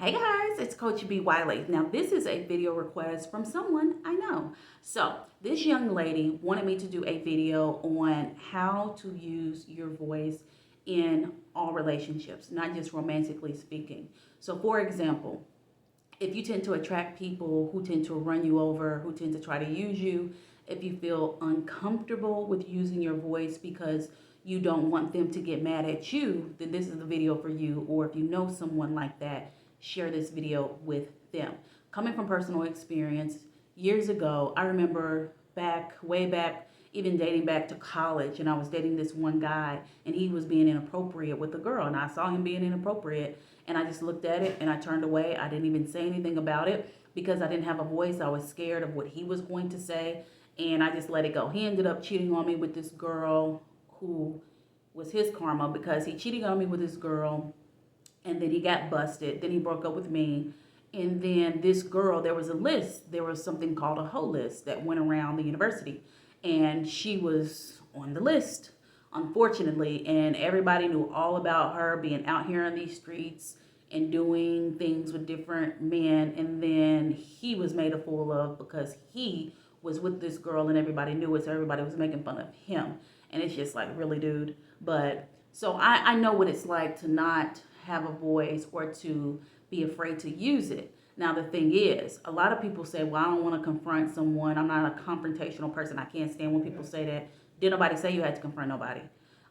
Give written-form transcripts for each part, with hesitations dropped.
Hey guys, it's Coach B. Wiley. Now, this is a video request from someone I know. So, this young lady wanted me to do a video on how to use your voice in all relationships, not just romantically speaking. So, for example, if you tend to attract people who tend to run you over, who tend to try to use you, if you feel uncomfortable with using your voice because you don't want them to get mad at you, then this is the video for you. Or if you know someone like that, share this video with them. Coming from personal experience, years ago, I remember way back, even dating back to college, and I was dating this one guy, and he was being inappropriate with a girl, and I saw him being inappropriate, and I just looked at it and I turned away. I didn't even say anything about it because I didn't have a voice. I was scared of what he was going to say, and I just let it go. He ended up cheating on me with this girl who was his karma because he cheated on me with this girl, and then he got busted. Then he broke up with me. And then this girl, there was a list. There was something called a hoe list that went around the university. And she was on the list, unfortunately. And everybody knew all about her being out here on these streets and doing things with different men. And then he was made a fool of because he was with this girl and everybody knew it. So everybody was making fun of him. And it's just like, really, dude? But so I know what it's like to not have a voice or to be afraid to use it. Now, the thing is, a lot of people say, well, I don't want to confront someone. I'm not a confrontational person. I can't stand when people say that. Did nobody say you had to confront nobody?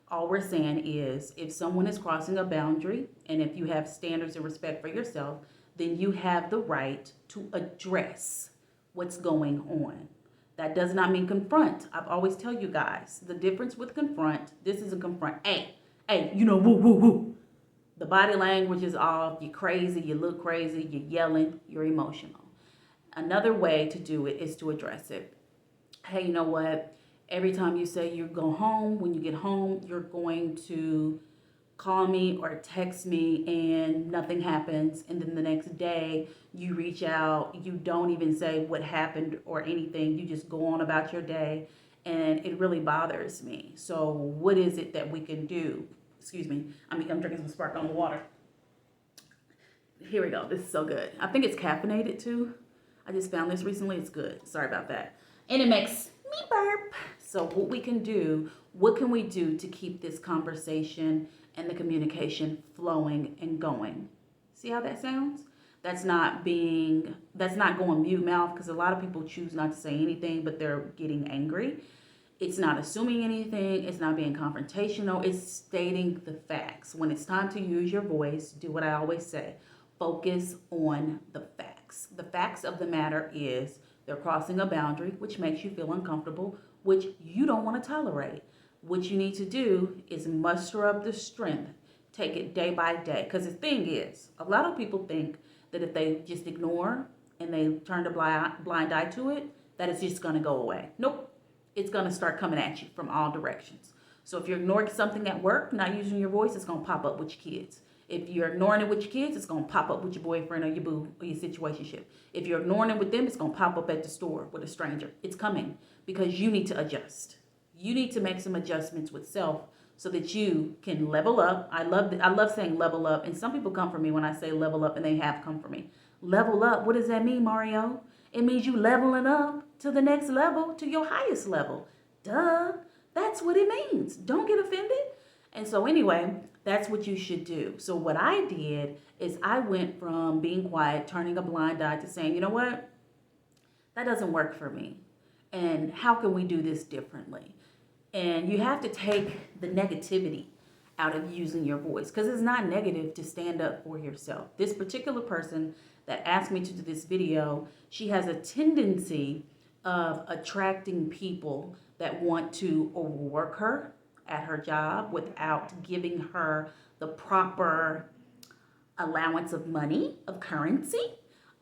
All we're saying is if someone is crossing a boundary and if you have standards and respect for yourself, then you have the right to address what's going on. That does not mean confront. I've always tell you guys, the difference with confront, this is a confront. Hey, woo, woo, woo. The body language is off. You're crazy. You look crazy. You're yelling. You're emotional. Another way to do it is to address it. Hey, you know what? Every time you say you go home, when you get home, you're going to call me or text me and nothing happens. And then the next day you reach out. You don't even say what happened or anything. You just go on about your day. And it really bothers me. So what is it that we can do? Excuse me. I'm drinking some sparkling water. Here we go. This is so good. I think it's caffeinated too. I just found this recently. It's good. Sorry about that. And it makes me burp. So what can we do to keep this conversation and the communication flowing and going? See how that sounds? That's not going mute mouth because a lot of people choose not to say anything, but they're getting angry. It's not assuming anything. It's not being confrontational. It's stating the facts. When it's time to use your voice, do what I always say. Focus on the facts. The facts of the matter is they're crossing a boundary, which makes you feel uncomfortable, which you don't want to tolerate. What you need to do is muster up the strength. Take it day by day. Because the thing is, a lot of people think that if they just ignore and they turn a blind eye to it, that it's just going to go away. Nope. It's going to start coming at you from all directions. So if you're ignoring something at work, not using your voice, it's going to pop up with your kids. If you're ignoring it with your kids, it's going to pop up with your boyfriend or your boo or your situationship. If you're ignoring it with them, it's going to pop up at the store with a stranger. It's coming because you need to adjust. You need to make some adjustments with self so that you can level up. I love saying level up, and some people come for me when I say level up, and they have come for me. Level up, what does that mean, Mario? It means you leveling up to the next level, to your highest level. Duh. That's what it means. Don't get offended. And so anyway, that's what you should do. So what I did is I went from being quiet, turning a blind eye to saying, you know what? That doesn't work for me. And how can we do this differently? And you have to take the negativity out of using your voice because it's not negative to stand up for yourself. This particular person that asked me to do this video, she has a tendency of attracting people that want to overwork her at her job without giving her the proper allowance of money, of currency,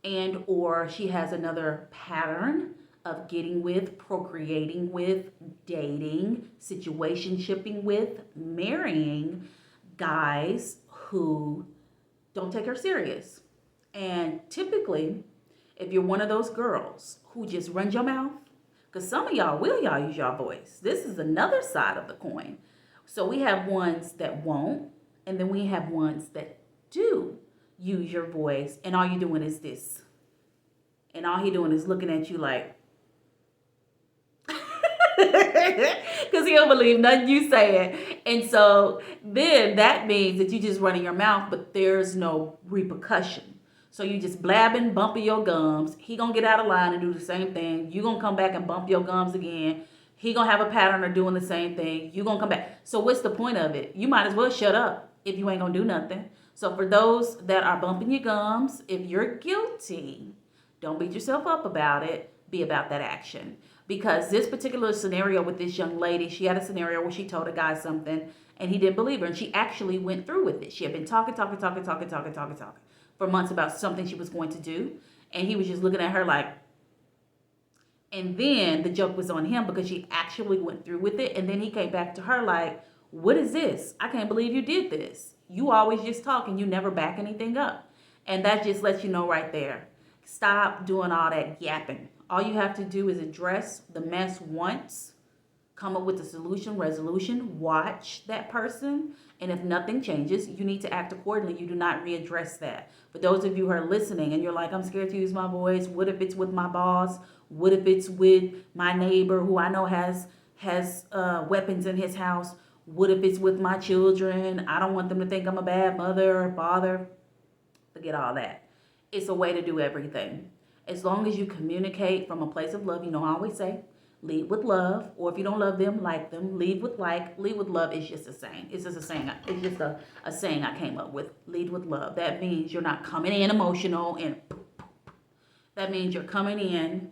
and or she has another pattern of getting with, procreating with, dating, situationshipping with, marrying guys who don't take her serious. And typically, if you're one of those girls who just runs your mouth, because some of y'all use your voice. This is another side of the coin. So we have ones that won't, and then we have ones that do use your voice and all you're doing is this. And all he doing is looking at you like, because he don't believe nothing you saying. And so then that means that you just running your mouth, but there's no repercussion. So you just blabbing, bumping your gums. He gonna get out of line and do the same thing. You gonna come back and bump your gums again. He gonna have a pattern of doing the same thing. You gonna come back. So what's the point of it? You might as well shut up if you ain't gonna do nothing. So for those that are bumping your gums, if you're guilty, don't beat yourself up about it. Be about that action. Because this particular scenario with this young lady, she had a scenario where she told a guy something and he didn't believe her. And she actually went through with it. She had been talking for months about something she was going to do. And he was just looking at her like, and then the joke was on him because she actually went through with it. And then he came back to her like, what is this? I can't believe you did this. You always just talk and you never back anything up. And that just lets you know right there. Stop doing all that yapping. All you have to do is address the mess once, come up with a solution, resolution, watch that person, and if nothing changes, you need to act accordingly. You do not readdress that. For those of you who are listening and you're like, I'm scared to use my voice. What if it's with my boss? What if it's with my neighbor who I know has weapons in his house? What if it's with my children? I don't want them to think I'm a bad mother or father. Forget all that. It's a way to do everything. As long as you communicate from a place of love, you know, I always say, lead with love. Or if you don't love them, like them. Lead with like. Lead with love is just a saying. It's just a saying. It's just a saying I came up with. Lead with love. That means you're not coming in emotional and that means you're coming in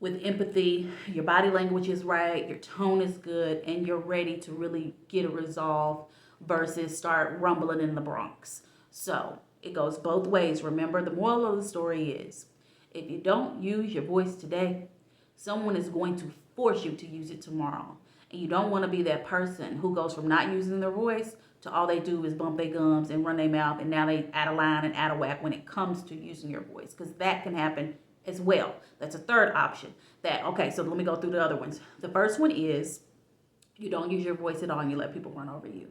with empathy. Your body language is right. Your tone is good. And you're ready to really get a resolve versus start rumbling in the Bronx. So it goes both ways. Remember, the moral of the story is, if you don't use your voice today, someone is going to force you to use it tomorrow. And you don't want to be that person who goes from not using their voice to all they do is bump their gums and run their mouth, and now they out of line and out of whack when it comes to using your voice, because that can happen as well. That's a third option. Okay, so let me go through the other ones. The first one is you don't use your voice at all and you let people run over you.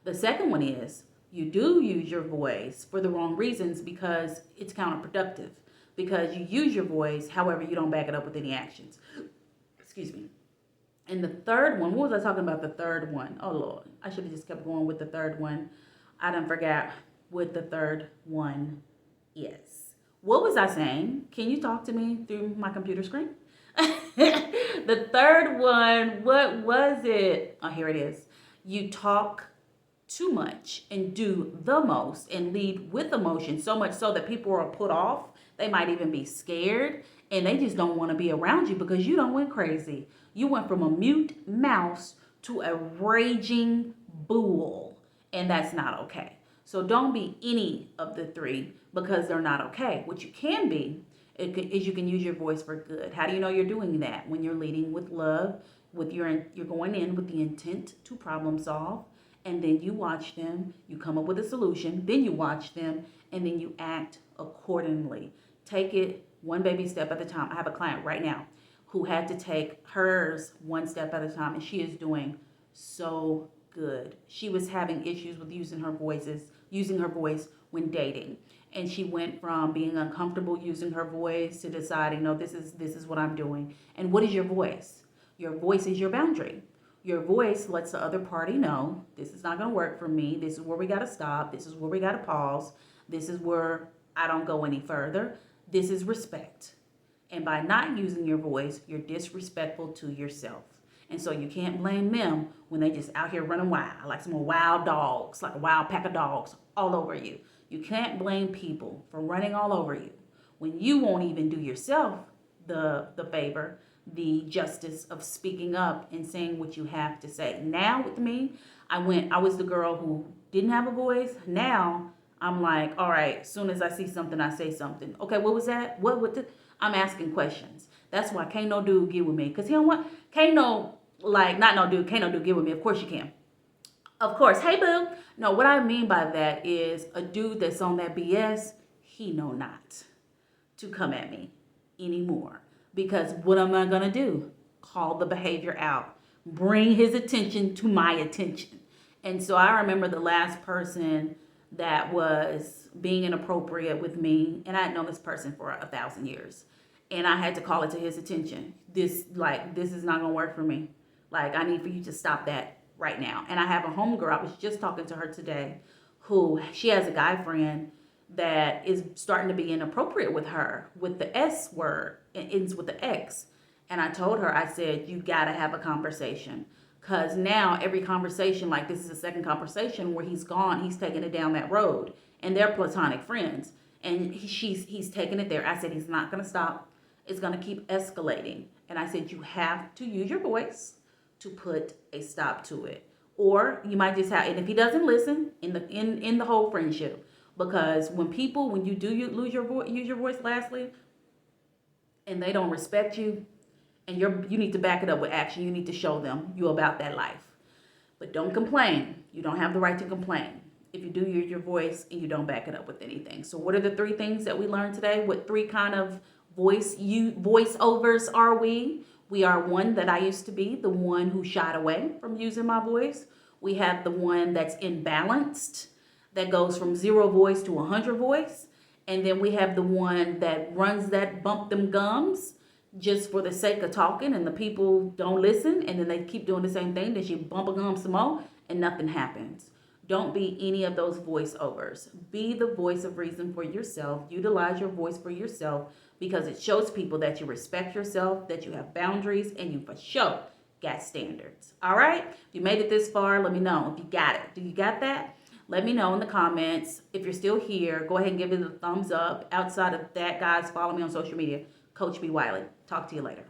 The second one is you do use your voice for the wrong reasons because it's counterproductive. Because you use your voice, however, you don't back it up with any actions. Excuse me. And the third one, what was I talking about the third one? Oh, Lord. I should have just kept going with the third one. I done forgot what the third one is. What was I saying? Can you talk to me through my computer screen? The third one, what was it? Oh, here it is. You talk too much and do the most and lead with emotion, so much so that people are put off. They might even be scared and they just don't want to be around you because you don't went crazy. You went from a mute mouse to a raging bull, and that's not okay. So don't be any of the three because they're not okay. What you can be is you can use your voice for good. How do you know you're doing that? When you're leading with love, you're going in with the intent to problem solve, and then you watch them, you come up with a solution, then you watch them, and then you act accordingly. Take it one baby step at a time. I have a client right now who had to take hers one step at a time, and she is doing so good. She was having issues with using her voice when dating. And she went from being uncomfortable using her voice to deciding, no, this is what I'm doing. And what is your voice? Your voice is your boundary. Your voice lets the other party know, this is not going to work for me. This is where we got to stop. This is where we got to pause. This is where I don't go any further. This is respect. And by not using your voice, you're disrespectful to yourself. And so you can't blame them when they just out here running wild, like some wild dogs, like a wild pack of dogs all over you. You can't blame people for running all over you when you won't even do yourself the favor, the justice of speaking up and saying what you have to say. Now with me, I was the girl who didn't have a voice. Now I'm like, all right, as soon as I see something, I say something. Okay, what was that? I'm asking questions. That's why can't no dude get with me. Because can't no dude get with me. Of course you can. Of course. Hey, boo. No, what I mean by that is a dude that's on that BS, he know not to come at me anymore. Because what am I going to do? Call the behavior out. Bring his attention to my attention. And so I remember the last person that was being inappropriate with me, and I had known this person for 1,000 years, and I had to call it to his attention. This is not gonna work for me. Like, I need for you to stop that right now. And I have a homegirl, I was just talking to her today, who she has a guy friend that is starting to be inappropriate with her with the S word. It ends with the X. And I told her, I said, you gotta have a conversation. Because now every conversation, like this is the second conversation where he's gone, he's taking it down that road. And they're platonic friends. And he's taking it there. I said, he's not gonna stop. It's gonna keep escalating. And I said, you have to use your voice to put a stop to it. Or you might just have, and if he doesn't listen in the whole friendship, because when you do lose your voice, use your voice lastly, and they don't respect you, and you need to back it up with action. You need to show them you about that life. But don't complain. You don't have the right to complain if you do use your voice and you don't back it up with anything. So what are the 3 things that we learned today? What 3 kind of voiceovers are we? We are one that I used to be, the one who shied away from using my voice. We have the one that's imbalanced, that goes from 0 voice to 100 voice. And then we have the one that runs that bump them gums just for the sake of talking, and the people don't listen, and then they keep doing the same thing. Then she bump a gum some more and nothing happens. Don't be any of those voiceovers. Be the voice of reason for yourself. Utilize your voice for yourself, because it shows people that you respect yourself, that you have boundaries, and you for sure got standards. All right? If you made it this far, let me know if you got it. Do you got that? Let me know in the comments. If you're still here, go ahead and give it a thumbs up. Outside of that, guys, follow me on social media. Coach B. Wiley. Talk to you later.